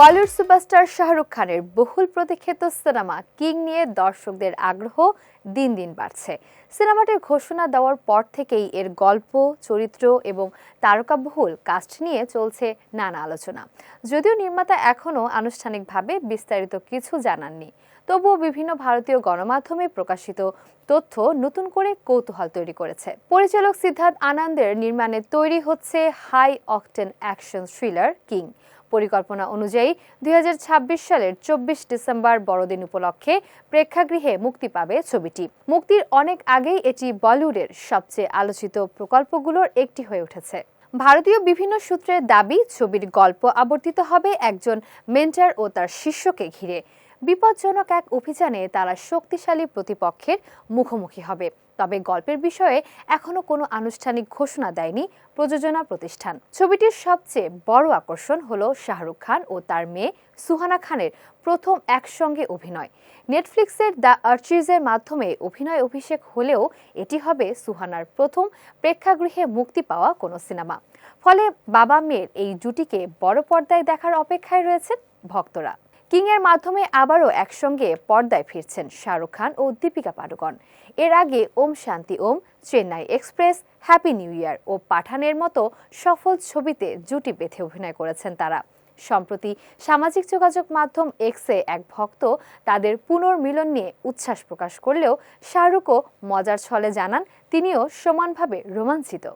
Bollywood superstar Shahrukh খানের বহুল প্রতীক্ষিত সিনেমা কিং নিয়ে দর্শকদের আগ্রহ দিন দিন বাড়ছে। সিনেমাটির ঘোষণা দেওয়ার পর থেকেই এর গল্প, চরিত্র এবং তারকাবহুল কাস্ট নিয়ে চলছে নানা আলোচনা। যদিও নির্মাতা এখনও আনুষ্ঠানিকভাবে বিস্তারিত কিছু জানাননি, তবুও বিভিন্ন ভারতীয় গণমাধ্যমে প্রকাশিত তথ্য নতুন করে কৌতূহল তৈরি করেছে। পরিচালক সিদ্ধার্থ আনন্দের নির্মাণে তৈরি হচ্ছে high octane action thriller king. পরিকল্পনা অনুযায়ী ২০২৬ সালের ২৪ ডিসেম্বর বড়দিন উপলক্ষে প্রেক্ষাগৃহে মুক্তি পাবে ছবিটি। মুক্তির অনেক আগেই এটি বলিউডের সবচেয়ে আলোচিত প্রকল্পগুলোর একটি হয়ে উঠেছে। ভারতীয় বিভিন্ন সূত্রের দাবি, ছবির গল্প আবর্তিত হবে একজন মেন্টর ও তার শিষ্যকে ঘিরে। বিপজ্জনক এক অভিযানে তারা শক্তিশালী প্রতিপক্ষের মুখোমুখি হবে। তবে গল্পের বিষয়ে এখনো কোনো আনুষ্ঠানিক ঘোষণা দেয়নি প্রযোজনা প্রতিষ্ঠান। ছবিটির সবচেয়ে বড় আকর্ষণ হলো শাহরুখ খান ও তার মেয়ে সুহানা খানের প্রথম একসঙ্গে অভিনয়। নেটফ্লিক্সের দ্য আর্চিজের মাধ্যমে অভিনয় অভিষেক হলেও এটি হবে সুহানার প্রথম প্রেক্ষাগৃহে মুক্তি পাওয়া কোনো সিনেমা। ফলে বাবা মেয়ের এই জুটিকে বড় পর্দায় দেখার অপেক্ষায় রয়েছেন ভক্তরা। কিং এর মাধ্যমে আবারও একসঙ্গে পর্দায় ফিরছেন শাহরুখ খান ও দীপিকা পাডুকোন। এর আগে Om Shanti Om, Chennai express, happy new year ও পাঠানের মতো সফল ছবিতে জুটি বেঁধে অভিনয় করেছেন তারা। সম্প্রতি সামাজিক যোগাযোগ মাধ্যম এক্সে এক ভক্ত তাদের পুনর্মিলন নিয়ে উচ্ছ্বাস প্রকাশ করলেও শাহরুখও মজার ছলে জানান তিনিও সমানভাবে রোমাঞ্চিত।